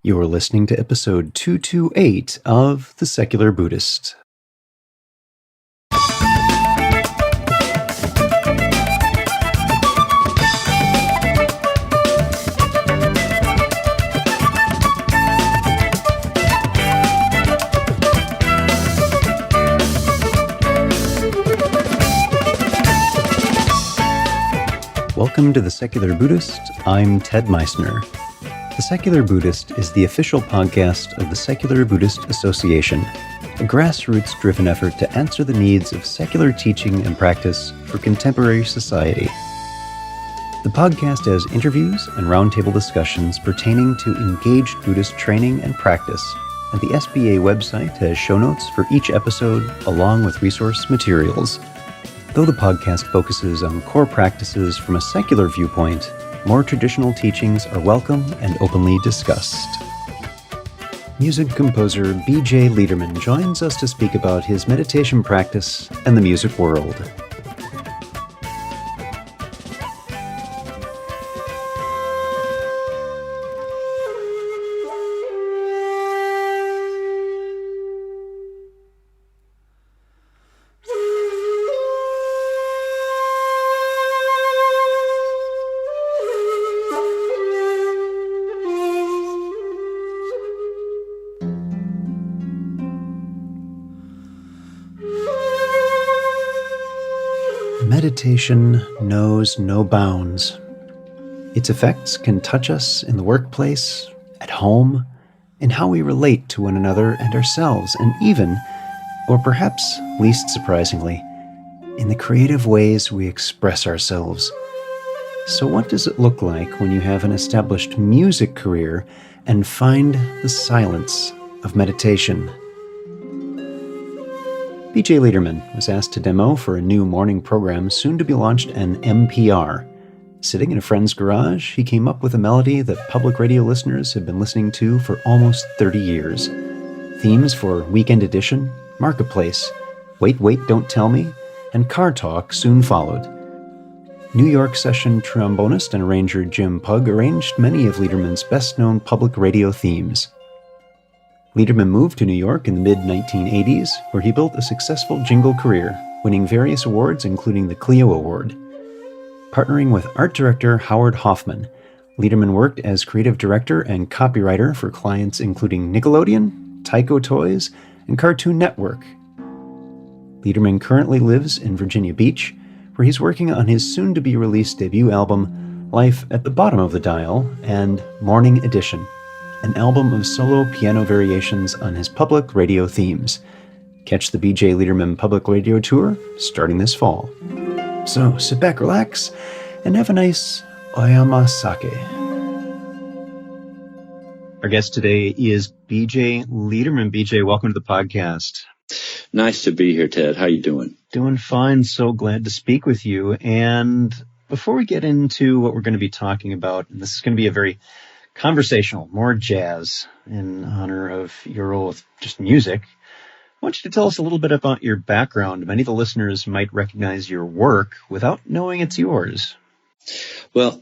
You're listening to episode 228 of The Secular Buddhist. Welcome to The Secular Buddhist. I'm Ted Meissner. The Secular Buddhist is the official podcast of the Secular Buddhist Association, a grassroots-driven effort to answer the needs of secular teaching and practice for contemporary society. The podcast has interviews and roundtable discussions pertaining to engaged Buddhist training and practice, and the SBA website has show notes for each episode along with resource materials. Though the podcast focuses on core practices from a secular viewpoint, more traditional teachings are welcome and openly discussed. Music composer B.J. Leiderman joins us to speak about his meditation practice and the music world. Meditation knows no bounds. Its effects can touch us in the workplace, at home, in how we relate to one another and ourselves, and even, or perhaps least surprisingly, in the creative ways we express ourselves. So what does it look like when you have an established music career and find the silence of meditation? B.J. Leiderman was asked to demo for a new morning program soon to be launched on NPR. Sitting in a friend's garage, he came up with a melody that public radio listeners have been listening to for almost 30 years. Themes for Weekend Edition, Marketplace, Wait, Don't Tell Me, and Car Talk soon followed. New York session trombonist and arranger Jim Pugh arranged many of Leiderman's best-known public radio themes. Leiderman moved to New York in the mid-1980s, where he built a successful jingle career, winning various awards including the Clio Award. Partnering with art director Howard Hoffman, Leiderman worked as creative director and copywriter for clients including Nickelodeon, Tyco Toys, and Cartoon Network. Leiderman currently lives in Virginia Beach, where he's working on his soon-to-be-released debut album, Life at the Bottom of the Dial, and Morning Edition, an album of solo piano variations on his public radio themes. Catch the B.J. Leiderman public radio tour starting this fall. So sit back, relax, and have a nice oyama sake. Our guest today is B.J. Leiderman. B.J., welcome to the podcast. Nice to be here, Ted. How you doing? Doing fine. So glad to speak with you. And before we get into what we're going to be talking about, and this is going to be a very conversational, more jazz, in honor of your role with just music, I want you to tell us a little bit about your background. Many of the listeners might recognize your work without knowing it's yours. Well,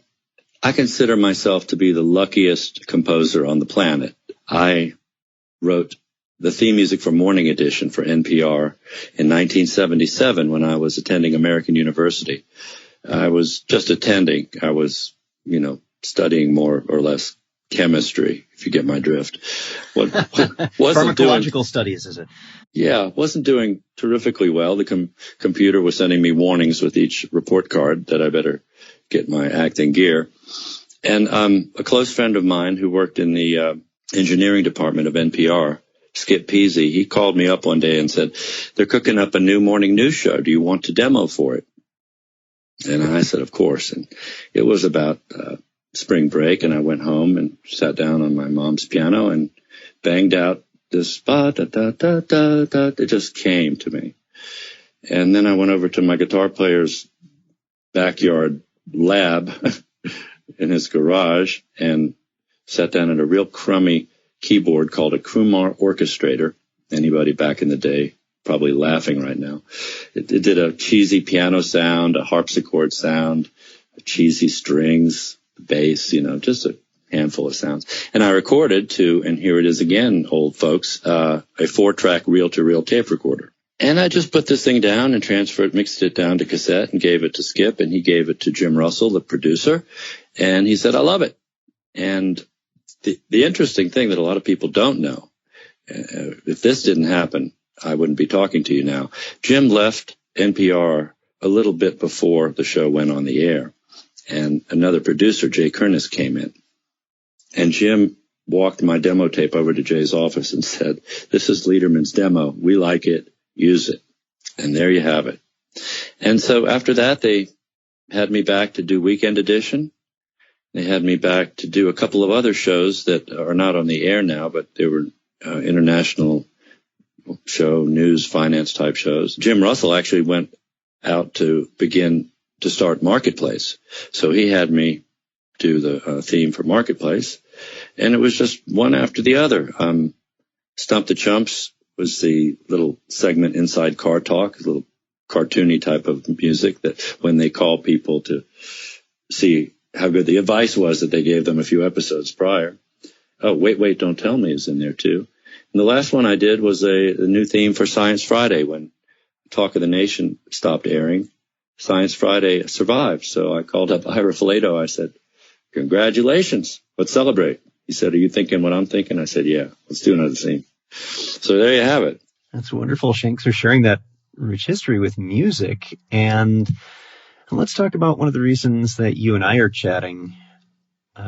I consider myself to be the luckiest composer on the planet. I wrote the theme music for Morning Edition for NPR in 1977 when I was attending American University. I was just attending. I was, studying more or less chemistry, if you get my drift. Wasn't Pharmacological studies, is it? Yeah, wasn't doing terrifically well. The computer was sending me warnings with each report card that I better get my acting gear. And a close friend of mine who worked in the engineering department of NPR, Skip Peasy, he called me up one day and said, they're cooking up a new morning news show. Do you want to demo for it? And I said, of course. And it was about spring break, and I went home and sat down on my mom's piano and banged out this ba-da-da-da-da-da. It just came to me. And then I went over to my guitar player's backyard lab in his garage and sat down at a real crummy keyboard called a Kumar Orchestrator. Anybody back in the day probably laughing right now. It did a cheesy piano sound, a harpsichord sound, cheesy strings, bass, just a handful of sounds. And I recorded to, and here it is again, old folks, a 4-track reel-to-reel tape recorder. And I just put this thing down and mixed it down to cassette and gave it to Skip, and he gave it to Jim Russell, the producer, and he said, I love it. And the interesting thing that a lot of people don't know, if this didn't happen, I wouldn't be talking to you now. Jim left NPR a little bit before the show went on the air, and another producer, Jay Kernis, came in. And Jim walked my demo tape over to Jay's office and said, this is Leiderman's demo. We like it. Use it. And there you have it. And so after that, they had me back to do Weekend Edition. They had me back to do a couple of other shows that are not on the air now, but they were international show, news, finance type shows. Jim Russell actually went out to begin to start Marketplace. So he had me do the theme for Marketplace. And it was just one after the other. Stump the Chumps was the little segment inside Car Talk, a little cartoony type of music that when they call people to see how good the advice was that they gave them a few episodes prior. Oh, Wait, Don't Tell Me is in there too. And the last one I did was a new theme for Science Friday. When Talk of the Nation stopped airing, Science Friday survived. So I called up Ira Filato. I said, congratulations, let's celebrate. He said, are you thinking what I'm thinking? I said, yeah, let's do another theme. So there you have it. That's wonderful. Thanks for sharing that rich history with music. And let's talk about one of the reasons that you and I are chatting,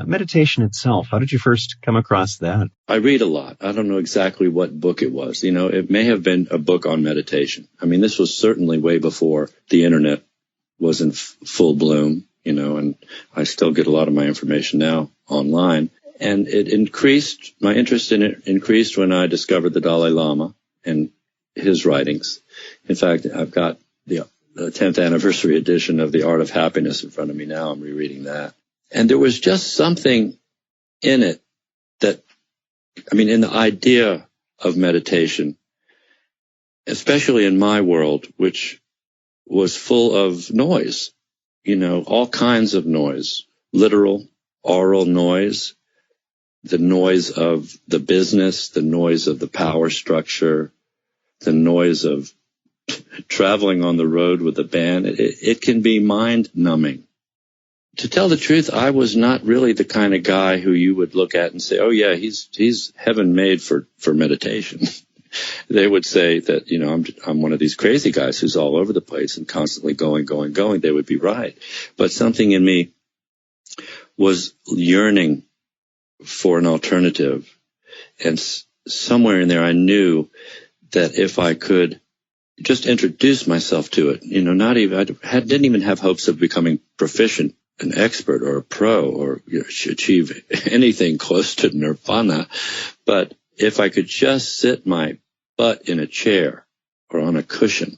meditation itself. How did you first come across that? I read a lot. I don't know exactly what book it was. You know, it may have been a book on meditation. I mean, this was certainly way before the internet was in full bloom, you know, and I still get a lot of my information now online. And it increased, my interest in it increased when I discovered the Dalai Lama and his writings. In fact, I've got the 10th anniversary edition of The Art of Happiness in front of me now. I'm rereading that. And there was just something in it that, I mean, in the idea of meditation, especially in my world, which was full of noise, you know, all kinds of noise, literal, oral noise, the noise of the business, the noise of the power structure, the noise of traveling on the road with a band. It can be mind-numbing. To tell the truth, I was not really the kind of guy who you would look at and say, oh, yeah, he's heaven made for meditation. They would say that, you know, I'm one of these crazy guys who's all over the place and constantly going. They would be right. But something in me was yearning for an alternative. And somewhere in there, I knew that if I could just introduce myself to it, you know, didn't even have hopes of becoming proficient, an expert or a pro, or achieve anything close to nirvana. But if I could just sit my butt in a chair or on a cushion.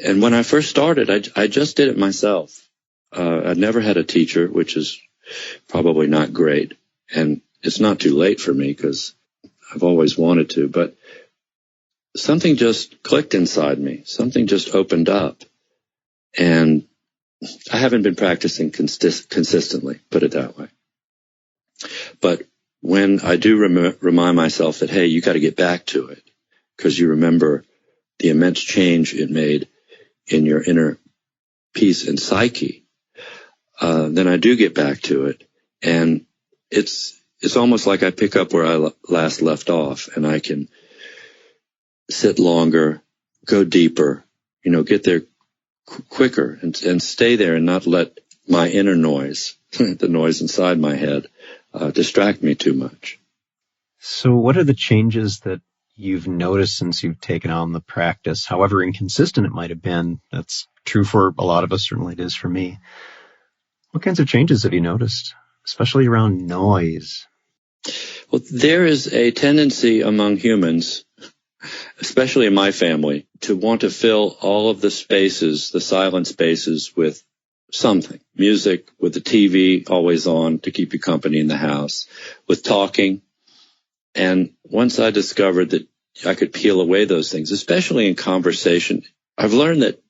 And when I first started, I just did it myself. I'd never had a teacher, which is probably not great. And it's not too late for me because I've always wanted to, but something just clicked inside me. Something just opened up. And I haven't been practicing consistently, put it that way. But when I do remind myself that, hey, you got to get back to it because you remember the immense change it made in your inner peace and psyche, then I do get back to it. And it's almost like I pick up where I last left off, and I can sit longer, go deeper, you know, get there quicker and stay there and not let my inner noise, the noise inside my head, distract me too much. So what are the changes that you've noticed since you've taken on the practice, however inconsistent it might have been? That's true for a lot of us, certainly it is for me. What kinds of changes have you noticed, especially around noise? Well, there is a tendency among humans, especially in my family, to want to fill all of the spaces, the silent spaces, with something. Music, with the TV always on to keep you company in the house, with talking. And once I discovered that I could peel away those things, especially in conversation, I've learned that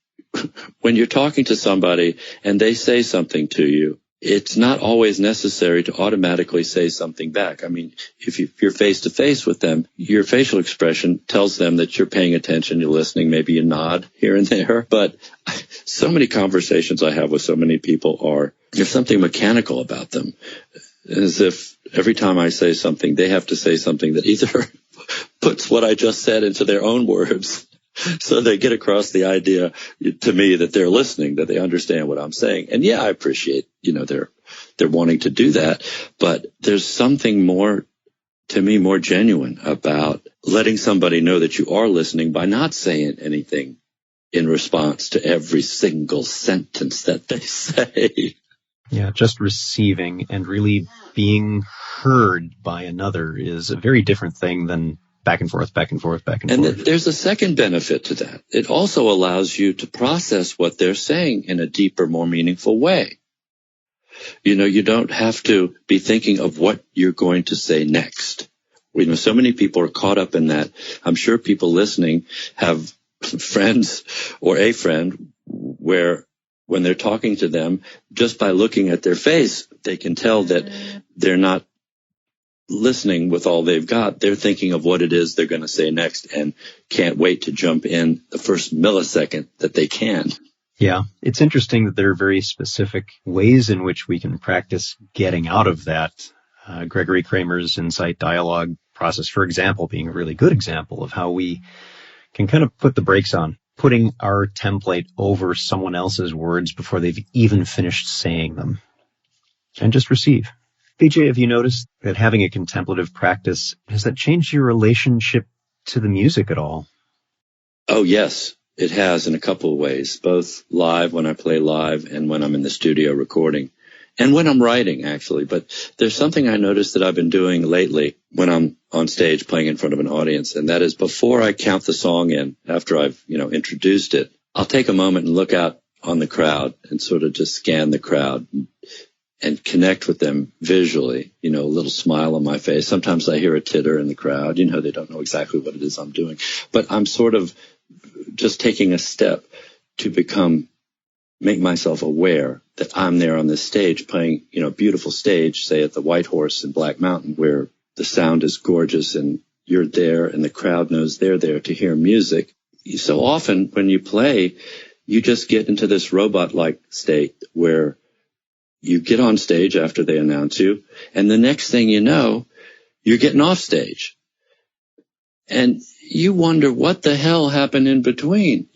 when you're talking to somebody and they say something to you, it's not always necessary to automatically say something back. I mean, if you're face to face with them, your facial expression tells them that you're paying attention, you're listening, maybe you nod here and there. But so many conversations I have with so many people there's something mechanical about them, as if every time I say something, they have to say something that either puts what I just said into their own words, so they get across the idea to me that they're listening, that they understand what I'm saying. And yeah, I appreciate, they're wanting to do that, but there's something more, to me, more genuine about letting somebody know that you are listening by not saying anything in response to every single sentence that they say. Yeah, just receiving and really being heard by another is a very different thing than back and forth, back and forth, back and forth. And there's a second benefit to that. It also allows you to process what they're saying in a deeper, more meaningful way. You don't have to be thinking of what you're going to say next. So many people are caught up in that. I'm sure people listening have friends or a friend where when they're talking to them, just by looking at their face, they can tell that they're not listening with all they've got. They're thinking of what it is they're going to say next and can't wait to jump in the first millisecond that they can. Yeah, it's interesting that there are very specific ways in which we can practice getting out of that. Gregory Kramer's insight dialogue process, for example, being a really good example of how we can kind of put the brakes on, putting our template over someone else's words before they've even finished saying them, and just receive. BJ, have you noticed that having a contemplative practice, has that changed your relationship to the music at all? Oh, yes, it has in a couple of ways, both live when I play live and when I'm in the studio recording and when I'm writing, actually. But there's something I noticed that I've been doing lately when I'm on stage playing in front of an audience, and that is before I count the song in, after I've, introduced it, I'll take a moment and look out on the crowd and sort of just scan the crowd and connect with them visually, a little smile on my face. Sometimes I hear a titter in the crowd. They don't know exactly what it is I'm doing. But I'm sort of just taking a step to make myself aware that I'm there on this stage playing, a beautiful stage, say at the White Horse in Black Mountain, where the sound is gorgeous and you're there and the crowd knows they're there to hear music. So often when you play, you just get into this robot-like state where you get on stage after they announce you, and the next thing you know, you're getting off stage. And you wonder what the hell happened in between,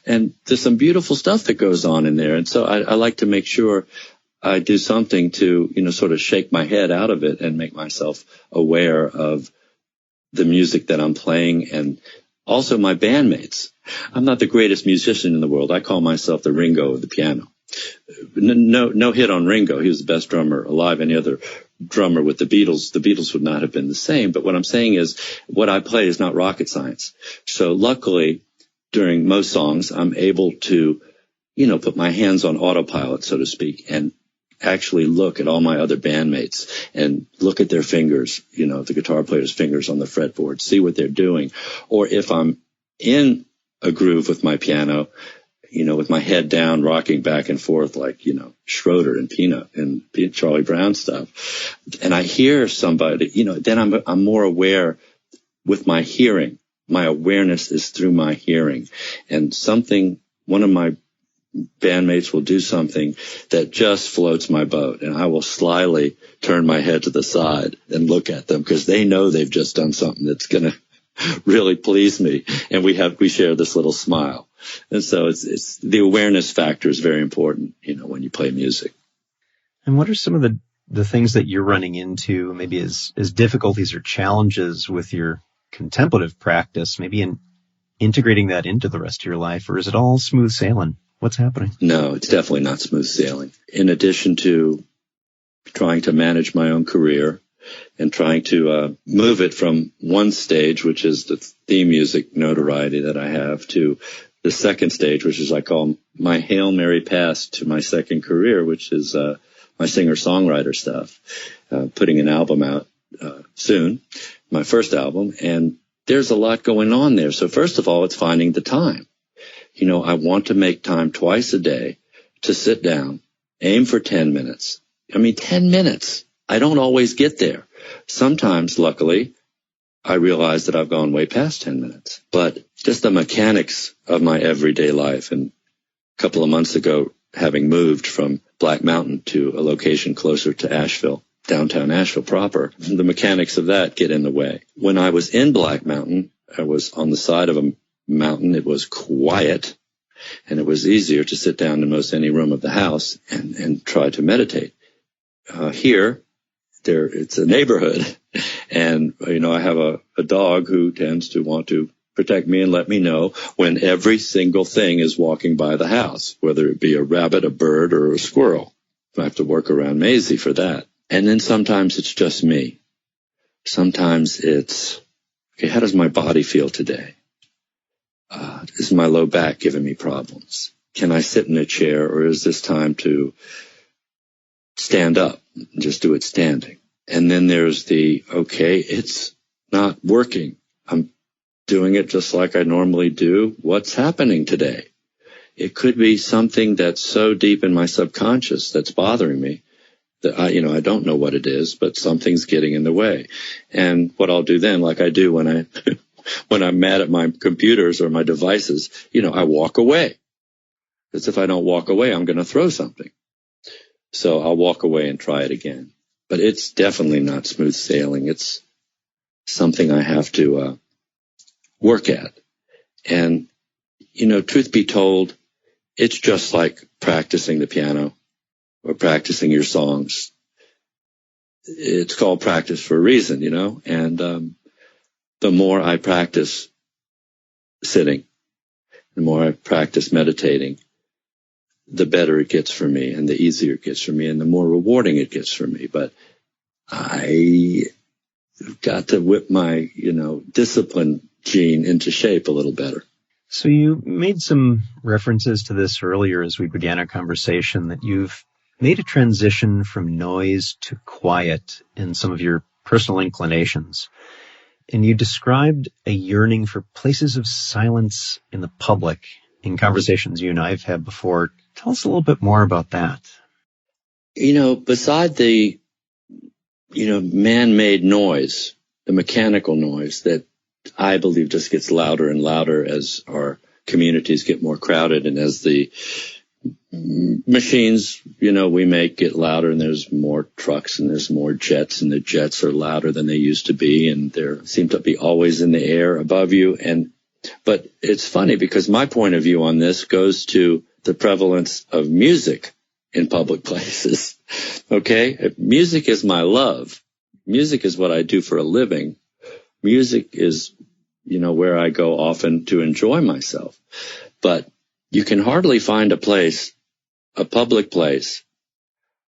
and there's some beautiful stuff that goes on in there. And so I like to make sure I do something to, sort of shake my head out of it and make myself aware of the music that I'm playing and also my bandmates. I'm not the greatest musician in the world. I call myself the Ringo of the piano. No hit on Ringo. He was the best drummer alive. Any other drummer with the Beatles would not have been the same. But what I'm saying is what I play is not rocket science. So luckily, during most songs, I'm able to, put my hands on autopilot, so to speak, and actually look at all my other bandmates and look at their fingers, the guitar player's fingers on the fretboard, see what they're doing. Or if I'm in a groove with my piano, with my head down, rocking back and forth like, Schroeder and Peanut and Charlie Brown stuff. And I hear somebody, then I'm more aware with my hearing. My awareness is through my hearing. And one of my bandmates will do something that just floats my boat. And I will slyly turn my head to the side and look at them because they know they've just done something that's going to really please me. And we share this little smile. And so it's the awareness factor is very important, when you play music. And what are some of the things that you're running into, maybe as difficulties or challenges with your contemplative practice, maybe in integrating that into the rest of your life, or is it all smooth sailing? What's happening? No, it's definitely not smooth sailing. In addition to trying to manage my own career and trying to move it from one stage, which is the theme music notoriety that I have, to the second stage, which is I call my Hail Mary pass to my second career, which is my singer-songwriter stuff, putting an album out soon, my first album, and there's a lot going on there. So first of all, it's finding the time. I want to make time twice a day to sit down, aim for 10 minutes, 10 minutes. I don't always get there. Sometimes, luckily, I realize that I've gone way past 10 minutes. But just the mechanics of my everyday life. And a couple of months ago, having moved from Black Mountain to a location closer to Asheville, downtown Asheville proper, the mechanics of that get in the way. When I was in Black Mountain, I was on the side of a mountain. It was quiet, and it was easier to sit down in most any room of the house and try to meditate. Here, it's a neighborhood, and I have a dog who tends to want to protect me and let me know when every single thing is walking by the house, whether it be a rabbit, a bird, or a squirrel. I have to work around Maisie for that. And then sometimes it's just me. Sometimes it's, okay, how does my body feel today? Is my low back giving me problems? Can I sit in a chair, or is this time to stand up and just do it standing? And then there's okay, it's not working. I'm doing it just like I normally do. What's happening today? It could be something that's so deep in my subconscious that's bothering me that I don't know what it is, but something's getting in the way. And what I'll do then, like I do when I'm mad at my computers or my devices, I walk away. Because if I don't walk away, I'm going to throw something. So I'll walk away and try it again. But it's definitely not smooth sailing. It's something I have to work at. And, truth be told, it's just like practicing the piano or practicing your songs. It's called practice for a reason, and the more I practice sitting, the more I practice meditating, the better it gets for me and the easier it gets for me and the more rewarding it gets for me. But I got to whip my, discipline gene into shape a little better. So you made some references to this earlier as we began our conversation, that you've made a transition from noise to quiet in some of your personal inclinations. And you described a yearning for places of silence in the public in conversations you and I have had before. Tell us a little bit more about that. Beside the, man-made noise, the mechanical noise that I believe just gets louder and louder as our communities get more crowded and as the machines, we make get louder, and there's more trucks and there's more jets, and the jets are louder than they used to be, and they seem to be always in the air above you. But it's funny because my point of view on this goes to the prevalence of music in public places. Okay? Music is my love. Music is what I do for a living. Music is, where I go often to enjoy myself. But you can hardly find a public place,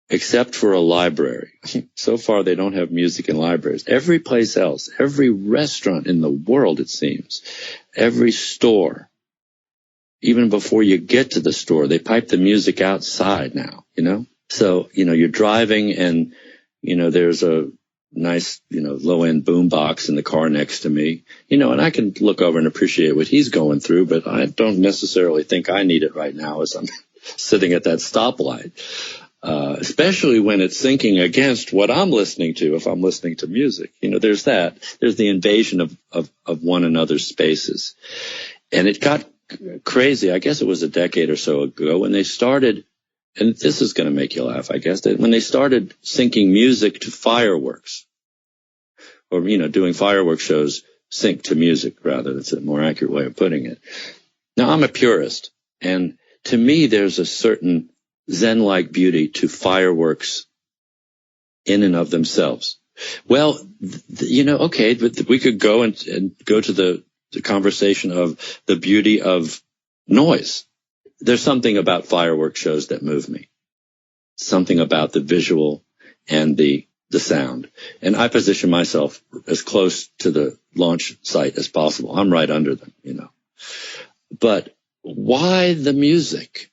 except for a library. So far, they don't have music in libraries. Every place else, every restaurant in the world, it seems, every store, even before you get to the store, they pipe the music outside now, So, you're driving and, there's a nice, low-end boom box in the car next to me, and I can look over and appreciate what he's going through, but I don't necessarily think I need it right now as I'm sitting at that stoplight, especially when it's syncing against what I'm listening to. If I'm listening to music, there's the invasion of one another's spaces. And it got crazy. I guess it was a decade or so ago when they started, and this is going to make you laugh, I guess, that when they started syncing music to fireworks, or, doing fireworks shows synced to music, rather. That's a more accurate way of putting it. Now, I'm a purist, and to me, there's a certain Zen-like beauty to fireworks in and of themselves. Well, okay, but we could go and go to the conversation of the beauty of noise. There's something about fireworks shows that move me. Something about the visual and the sound. And I position myself as close to the launch site as possible. I'm right under them, But why the music?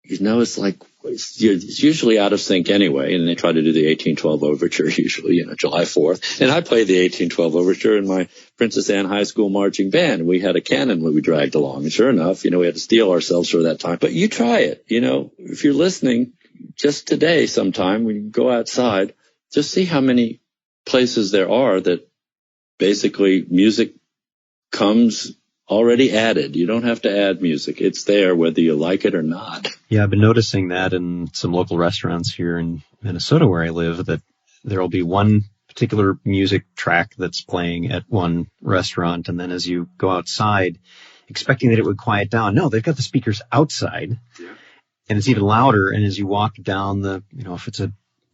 It's like it's usually out of sync anyway, and they try to do the 1812 overture usually, July 4th. And I played the 1812 overture in my Princess Anne High School marching band. We had a cannon we dragged along, and sure enough, we had to steel ourselves for that time. But you try it, if you're listening, just today sometime, when you go outside, just see how many places there are that basically music comes already added. You don't have to add music. It's there whether you like it or not. Yeah, I've been noticing that in some local restaurants here in Minnesota where I live, that there will be one particular music track that's playing at one restaurant, and then as you go outside, expecting that it would quiet down, no, they've got the speakers outside, and it's even louder, and as you walk down the, if it's a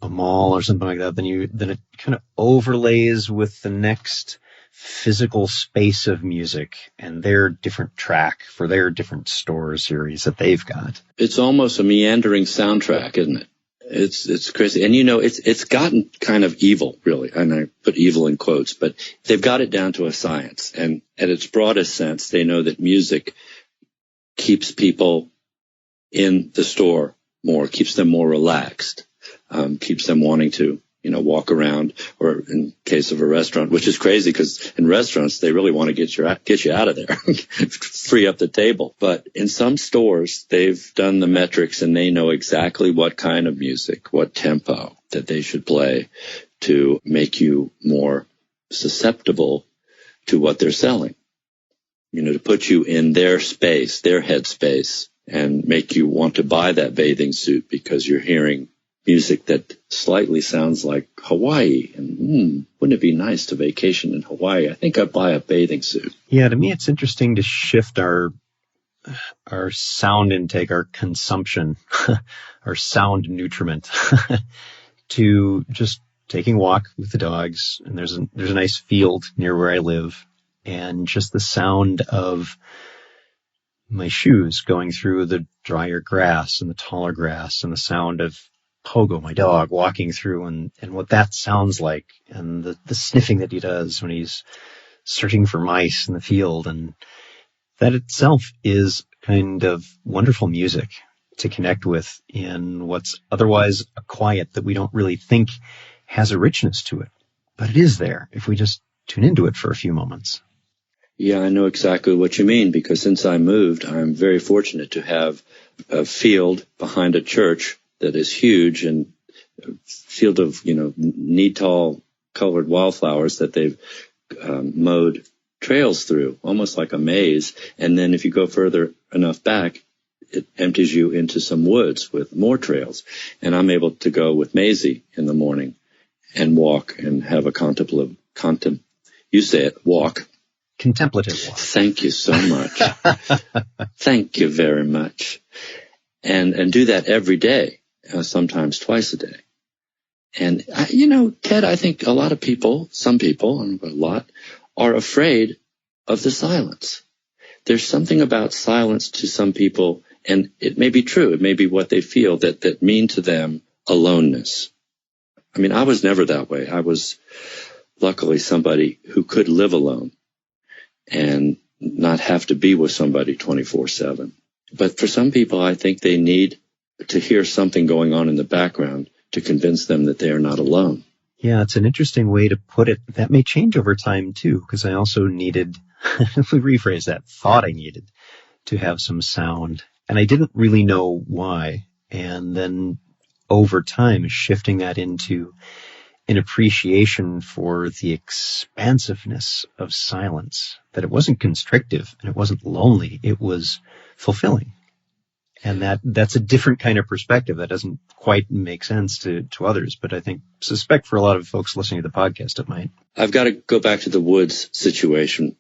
mall or something like that, then it kind of overlays with the next physical space of music and their different track for their different store series that they've got. It's almost a meandering soundtrack, isn't it? It's crazy. And it's gotten kind of evil, really. And I put evil in quotes, but they've got it down to a science. And at its broadest sense, they know that music keeps people in the store more, keeps them more relaxed, keeps them wanting to, walk around, or in case of a restaurant, which is crazy because in restaurants, they really want to get you out of there, free up the table. But in some stores, they've done the metrics and they know exactly what kind of music, what tempo that they should play to make you more susceptible to what they're selling, to put you in their space, their headspace, and make you want to buy that bathing suit because you're hearing music that slightly sounds like Hawaii. And wouldn't it be nice to vacation in Hawaii? I think I'd buy a bathing suit. Yeah, to me, it's interesting to shift our sound intake, our consumption, our sound nutriment to just taking a walk with the dogs. And there's a nice field near where I live, and just the sound of my shoes going through the drier grass and the taller grass, and the sound of Pogo, my dog, walking through, and what that sounds like, and the sniffing that he does when he's searching for mice in the field. And that itself is kind of wonderful music to connect with in what's otherwise a quiet that we don't really think has a richness to it. But it is there if we just tune into it for a few moments. Yeah, I know exactly what you mean, because since I moved, I'm very fortunate to have a field behind a church that is huge, and a field of, knee-tall colored wildflowers that they've mowed trails through, almost like a maze. And then if you go further enough back, it empties you into some woods with more trails. And I'm able to go with Maisie in the morning and walk and have a contemplative walk. Contemplative walk. Thank you so much. Thank you very much. And do that every day, sometimes twice a day. And, Ted, I think a lot of people, some people, I don't know, a lot, are afraid of the silence. There's something about silence to some people, and it may be true, it may be what they feel, that mean to them aloneness. I mean, I was never that way. I was luckily somebody who could live alone and not have to be with somebody 24/7. But for some people, I think they need to hear something going on in the background to convince them that they are not alone. Yeah, it's an interesting way to put it. That may change over time, too, because I also needed, if we rephrase that, thought I needed to have some sound. And I didn't really know why. And then over time, shifting that into an appreciation for the expansiveness of silence, that it wasn't constrictive and it wasn't lonely, it was fulfilling. And that's a different kind of perspective that doesn't quite make sense to others, but I suspect for a lot of folks listening to the podcast, it might. I've got to go back to the woods situation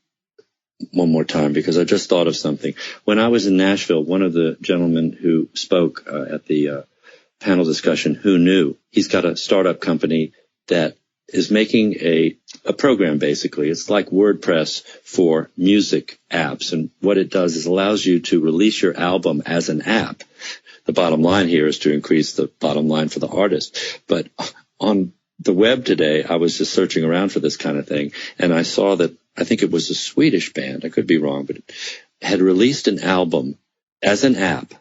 one more time, because I just thought of something. When I was in Nashville, one of the gentlemen who spoke at the panel discussion, who knew, he's got a startup company that is making a program, basically. It's like WordPress for music apps. And what it does is allows you to release your album as an app. The bottom line here is to increase the bottom line for the artist. But on the web today, I was just searching around for this kind of thing, and I saw that, I think it was a Swedish band, I could be wrong, but it had released an album as an app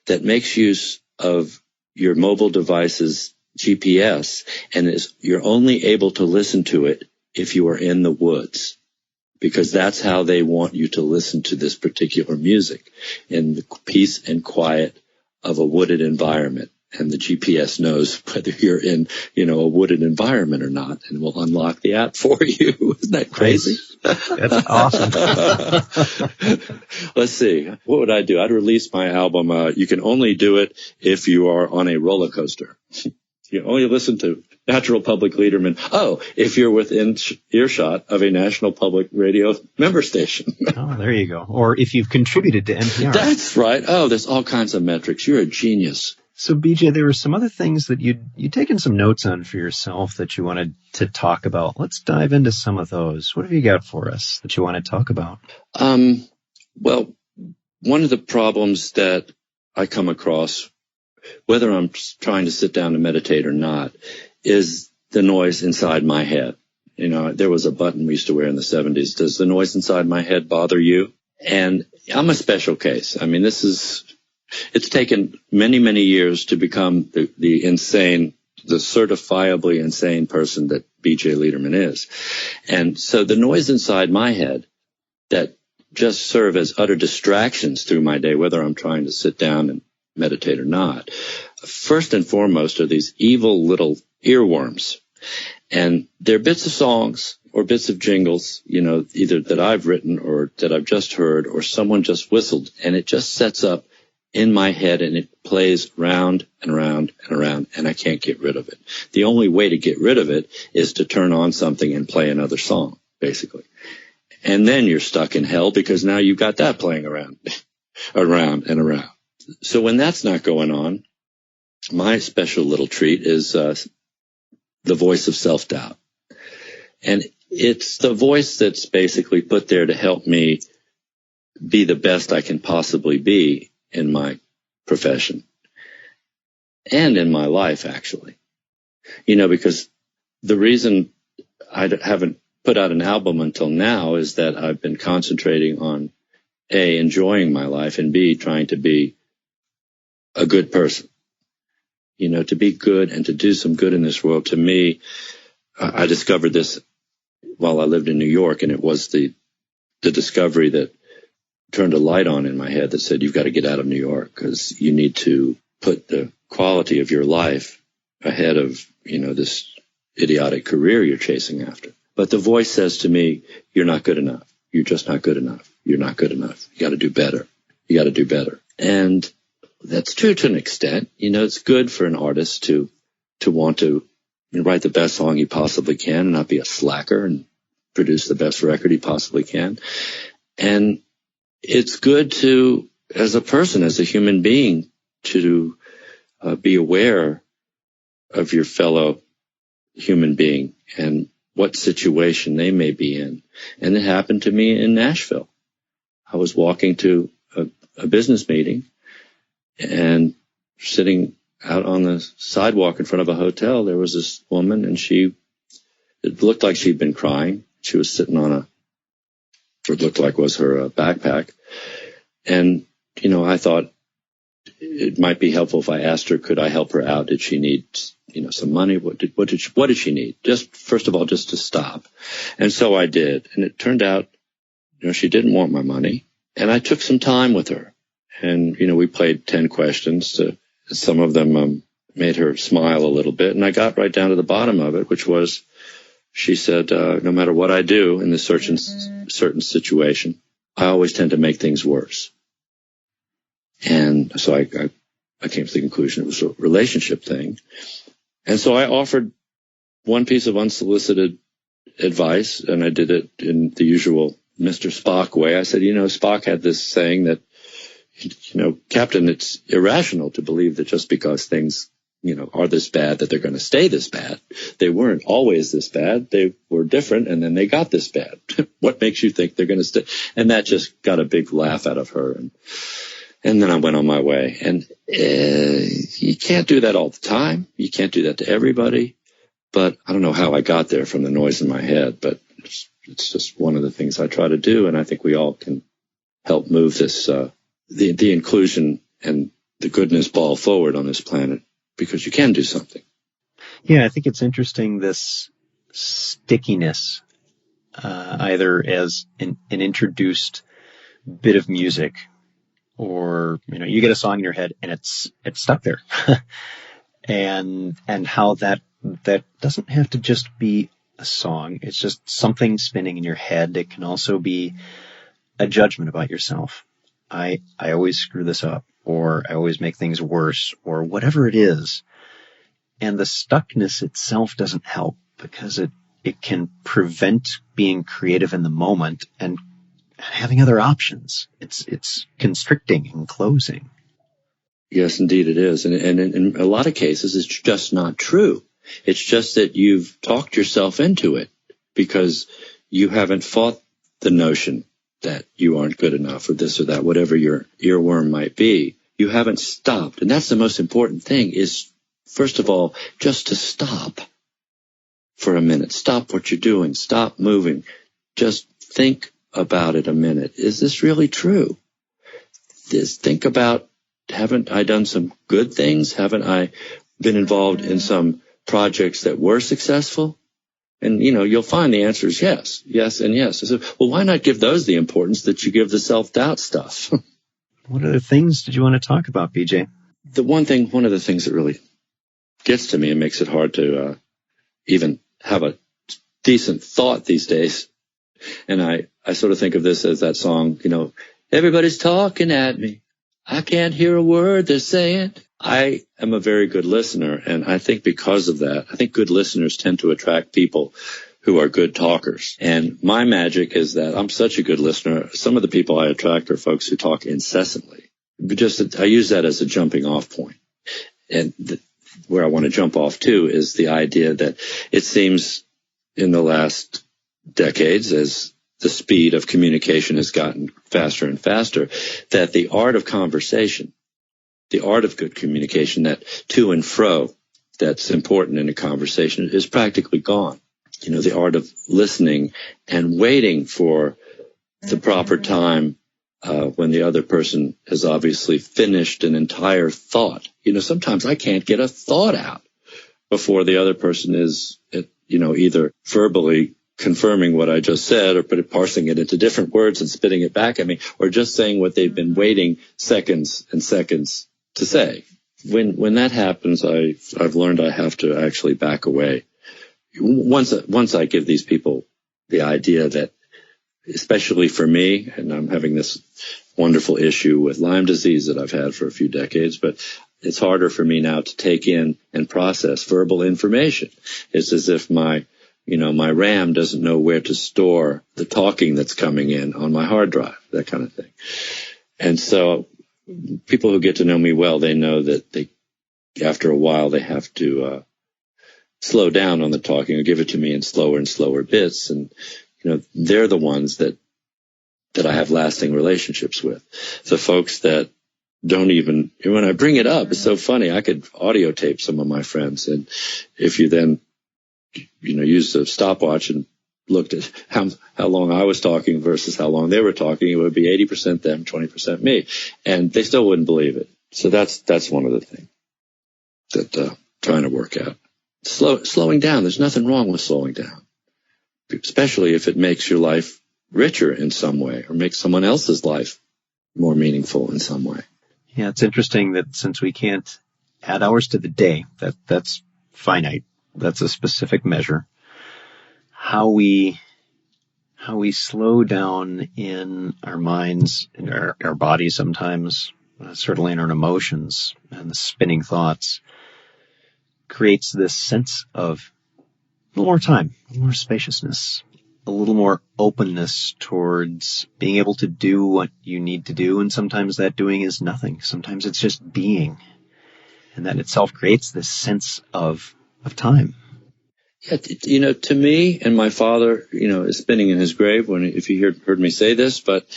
that makes use of your mobile device's GPS, and you're only able to listen to it if you are in the woods, because that's how they want you to listen to this particular music, in the peace and quiet of a wooded environment. and the GPS knows whether you're in, a wooded environment or not, and will unlock the app for you. Isn't that crazy? That's awesome. Let's see. What would I do? I'd release my album. You can only do it if you are on a roller coaster. You only listen to Natural Public Leiderman. Oh, if you're within earshot of a National Public Radio member station. Oh, there you go. Or if you've contributed to NPR. That's right. Oh, there's all kinds of metrics. You're a genius. So, BJ, there were some other things that you'd taken some notes on for yourself that you wanted to talk about. Let's dive into some of those. What have you got for us that you want to talk about? Well, one of the problems that I come across, whether I'm trying to sit down to meditate or not, is the noise inside my head. There was a button we used to wear in the 70s. Does the noise inside my head bother you? And I'm a special case. I mean, it's taken many, many years to become the certifiably insane person that B.J. Leiderman is. And so the noise inside my head that just serve as utter distractions through my day, whether I'm trying to sit down and meditate or not, first and foremost are these evil little earworms. And they're bits of songs or bits of jingles, either that I've written or that I've just heard or someone just whistled, and it just sets up in my head and it plays round and around and around, and I can't get rid of it. The only way to get rid of it is to turn on something and play another song, basically. And then you're stuck in hell because now you've got that playing around and around. So when that's not going on, my special little treat is the voice of self-doubt. And it's the voice that's basically put there to help me be the best I can possibly be in my profession and in my life, actually. Because the reason I haven't put out an album until now is that I've been concentrating on A, enjoying my life, and B, trying to be a good person. To be good and to do some good in this world. To me, I discovered this while I lived in New York, and it was the discovery that turned a light on in my head that said, you've got to get out of New York because you need to put the quality of your life ahead of, this idiotic career you're chasing after. But the voice says to me, you're not good enough. You're just not good enough. You're not good enough. You got to do better. You got to do better. And that's true to an extent. It's good for an artist to want to write the best song he possibly can and not be a slacker and produce the best record he possibly can. And it's good to, as a person, as a human being, to be aware of your fellow human being and what situation they may be in. And it happened to me in Nashville. I was walking to a business meeting and sitting out on the sidewalk in front of a hotel, there was this woman, and it looked like she'd been crying. She was sitting on what looked like was her backpack. And, I thought it might be helpful if I asked her, could I help her out? Did she need, some money? What did she need? Just, first of all, just to stop. And so I did. And it turned out, she didn't want my money. And I took some time with her. And, we played 10 questions. Some of them made her smile a little bit. And I got right down to the bottom of it, which was, she said, no matter what I do in this certain situation, I always tend to make things worse. And so I came to the conclusion it was a relationship thing. And so I offered one piece of unsolicited advice, and I did it in the usual Mr. Spock way. I said, Spock had this saying that, Captain, it's irrational to believe that just because things, are this bad that they're going to stay this bad. They weren't always this bad. They were different, and then they got this bad. What makes you think they're going to stay? And that just got a big laugh out of her. And then I went on my way. And you can't do that all the time. You can't do that to everybody. But I don't know how I got there from the noise in my head, but it's just one of the things I try to do. And I think we all can help move this, the inclusion and the goodness ball forward on this planet, because you can do something. Yeah, I think it's interesting, this stickiness, either as an introduced bit of music or, you get a song in your head and it's stuck there. and how that doesn't have to just be a song. It's just something spinning in your head. It can also be a judgment about yourself. I always screw this up, or I always make things worse, or whatever it is. And the stuckness itself doesn't help, because it can prevent being creative in the moment and having other options. It's constricting and closing. Yes, indeed it is. And in a lot of cases, it's just not true. It's just that you've talked yourself into it because you haven't fought the notion that you aren't good enough or this or that, whatever your earworm might be. You haven't stopped. And that's the most important thing, is, first of all, just to stop for a minute. Stop what you're doing. Stop moving. Just think about it a minute. Is this really true? Think about, haven't I done some good things? Haven't I been involved in some projects that were successful? And, you'll find the answer is yes, yes, and yes. I said, well, why not give those the importance that you give the self-doubt stuff? What other things did you want to talk about, BJ? One of the things that really gets to me and makes it hard to even have a decent thought these days, and I sort of think of this as that song, everybody's talking at me. I can't hear a word they're saying. I am a very good listener, and I think because of that, I think good listeners tend to attract people who are good talkers. And my magic is that I'm such a good listener. Some of the people I attract are folks who talk incessantly. I use that as a jumping off point. And where I want to jump off to is the idea that it seems in the last decades, as the speed of communication has gotten faster and faster, that the art of conversation, the art of good communication, that to and fro that's important in a conversation, is practically gone. The art of listening and waiting for the proper time when the other person has obviously finished an entire thought. Sometimes I can't get a thought out before the other person is, either verbally confirming what I just said, or parsing it into different words and spitting it back at me, or just saying what they've been waiting seconds and seconds to say. When that happens, I've learned I have to actually back away. Once I give these people the idea that, especially for me, and I'm having this wonderful issue with Lyme disease that I've had for a few decades, but it's harder for me now to take in and process verbal information. It's as if my RAM doesn't know where to store the talking that's coming in on my hard drive, that kind of thing. And so people who get to know me well, they know that after a while, they have to slow down on the talking, or give it to me in slower and slower bits. And, they're the ones that I have lasting relationships with. The folks that don't even, when I bring it up, it's so funny. I could audio tape some of my friends. And if you then, used a stopwatch and looked at how long I was talking versus how long they were talking, it would be 80% them, 20% me. And they still wouldn't believe it. So that's one of the things that trying to work out. Slowing down. There's nothing wrong with slowing down, especially if it makes your life richer in some way, or makes someone else's life more meaningful in some way. Yeah, it's interesting that since we can't add hours to the day, that's finite. That's a specific measure. How we slow down in our minds, in our bodies sometimes, certainly in our emotions and the spinning thoughts, creates this sense of a little more time, a little more spaciousness, a little more openness towards being able to do what you need to do. And sometimes that doing is nothing. Sometimes it's just being. And that itself creates this sense of time. Yeah, to me, and my father, is spinning in his grave if you heard me say this, but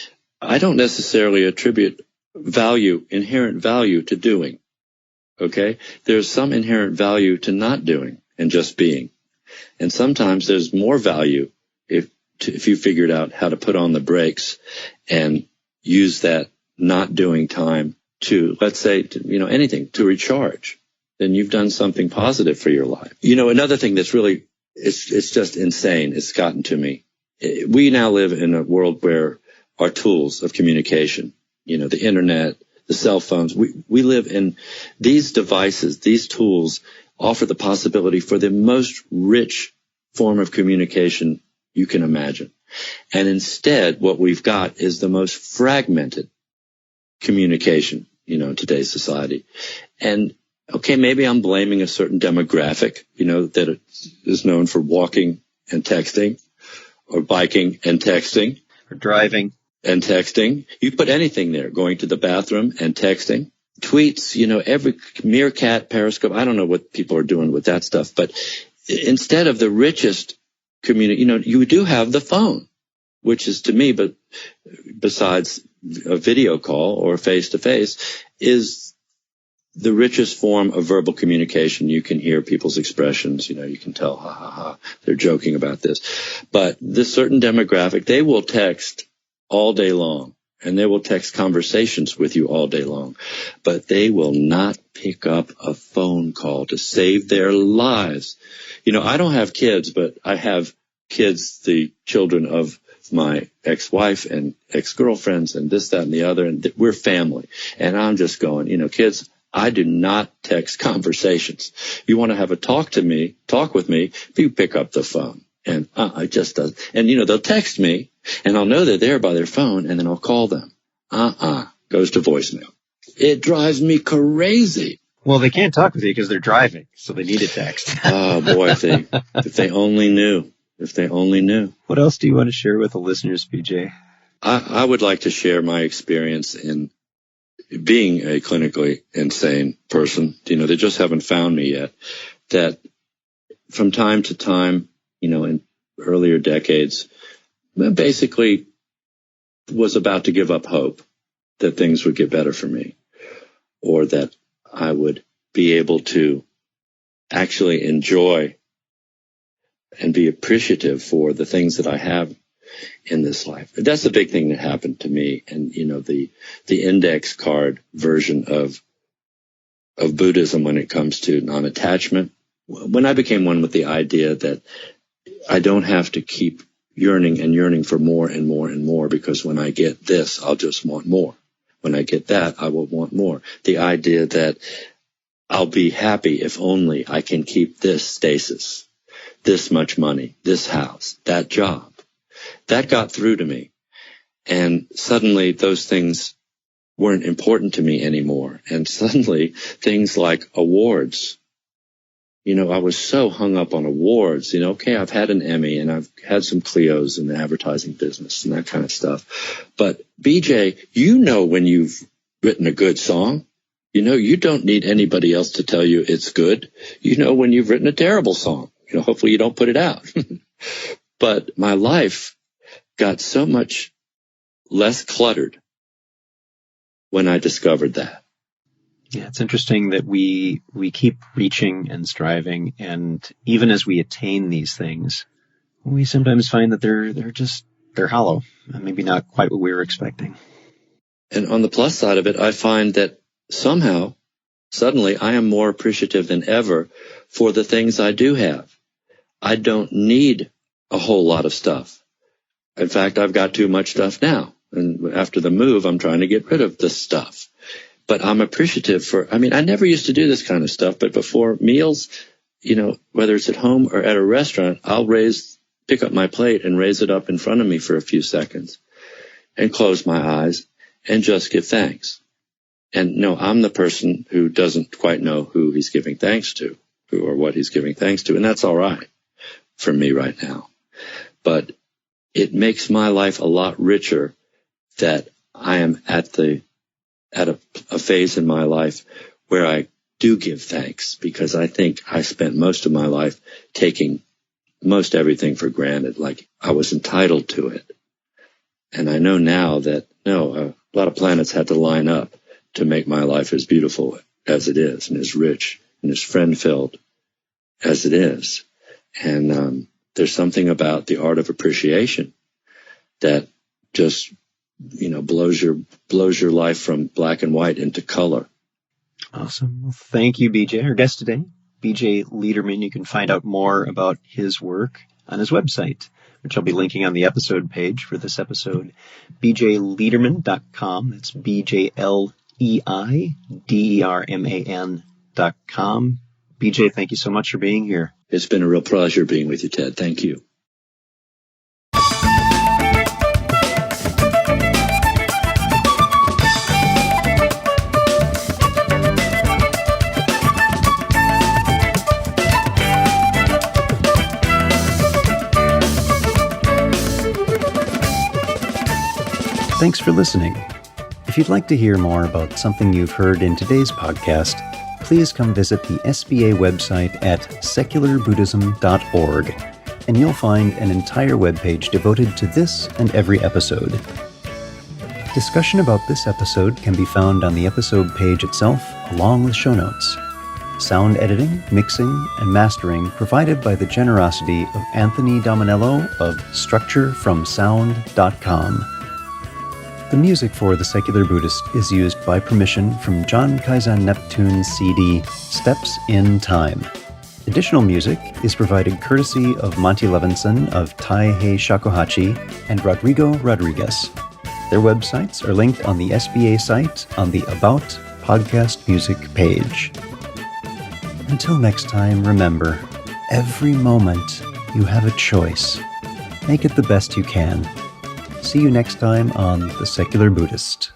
I don't necessarily attribute inherent value to doing. Okay? There's some inherent value to not doing and just being. And sometimes there's more value if you figured out how to put on the brakes and use that not doing time to, let's say, anything, to recharge. Then you've done something positive for your life. Another thing that's really, it's just insane. It's gotten to me. We now live in a world where our tools of communication, the internet, the cell phones. We live in these devices, these tools offer the possibility for the most rich form of communication you can imagine. And instead, what we've got is the most fragmented communication, in today's society. And okay, maybe I'm blaming a certain demographic, that is known for walking and texting, or biking and texting, or driving and texting. You put anything there, going to the bathroom and texting. Tweets, every Meerkat, Periscope, I don't know what people are doing with that stuff, but instead of the richest community, you do have the phone, which is to me, but besides a video call or face-to-face, is the richest form of verbal communication. You can hear people's expressions, you can tell, ha, ha, ha, they're joking about this. But this certain demographic, they will text all day long, and they will text conversations with you all day long, but they will not pick up a phone call to save their lives. I don't have kids, but I have kids, the children of my ex-wife and ex-girlfriends and this, that, and the other, and we're family. And I'm just going, kids, I do not text conversations. You want to have a talk with me, you pick up the phone. And it just does. And, they'll text me, and I'll know they're there by their phone, and then I'll call them. Goes to voicemail. It drives me crazy. Well, they can't talk with you because they're driving, so they need a text. Oh, boy, if they only knew. If they only knew. What else do you want to share with the listeners, BJ? I would like to share my experience in being a clinically insane person. They just haven't found me yet. That from time to time, in earlier decades, basically was about to give up hope that things would get better for me, or that I would be able to actually enjoy and be appreciative for the things that I have in this life. That's the big thing that happened to me. And, the index card version of Buddhism when it comes to non-attachment, when I became one with the idea that I don't have to keep yearning for more and more and more, because when I get this, I'll just want more. When I get that, I will want more. The idea that I'll be happy if only I can keep this stasis, this much money, this house, that job. That got through to me. And suddenly those things weren't important to me anymore. And suddenly things like awards, I was so hung up on awards. Okay, I've had an Emmy and I've had some Clios in the advertising business and that kind of stuff. But BJ, when you've written a good song. You don't need anybody else to tell you it's good. When you've written a terrible song. Hopefully you don't put it out. But my life got so much less cluttered when I discovered that. Yeah, it's interesting that we keep reaching and striving, and even as we attain these things, we sometimes find that they're hollow and maybe not quite what we were expecting. And on the plus side of it, I find that somehow, suddenly, I am more appreciative than ever for the things I do have. I don't need a whole lot of stuff. In fact, I've got too much stuff now. And after the move, I'm trying to get rid of this stuff. But I'm appreciative I never used to do this kind of stuff, but before meals, whether it's at home or at a restaurant, I'll pick up my plate and raise it up in front of me for a few seconds and close my eyes and just give thanks. And no, I'm the person who doesn't quite know who he's giving thanks to, or what he's giving thanks to. And that's all right for me right now. But it makes my life a lot richer that I am at a phase in my life where I do give thanks, because I think I spent most of my life taking most everything for granted, like I was entitled to it. And I know now that, a lot of planets had to line up to make my life as beautiful as it is, and as rich and as friend-filled as it is. And there's something about the art of appreciation that just, blows your life from black and white into color. Awesome. Well, thank you, BJ. Our guest today, BJ Leiderman. You can find out more about his work on his website, which I'll be linking on the episode page for this episode, bjleiderman.com. That's BJLeiderman.com. Leiderman.com. BJ, thank you so much for being here. It's been a real pleasure being with you, Ted. Thank you. Thanks for listening. If you'd like to hear more about something you've heard in today's podcast, please come visit the SBA website at secularbuddhism.org, and you'll find an entire webpage devoted to this and every episode. Discussion about this episode can be found on the episode page itself, along with show notes. Sound editing, mixing, and mastering provided by the generosity of Anthony Dominello of StructureFromSound.com. The music for The Secular Buddhist is used by permission from John Kaizen Neptune's CD, Steps in Time. Additional music is provided courtesy of Monty Levinson of Taihei Shakuhachi and Rodrigo Rodriguez. Their websites are linked on the SBA site on the About Podcast Music page. Until next time, remember, every moment you have a choice. Make it the best you can. See you next time on The Secular Buddhist.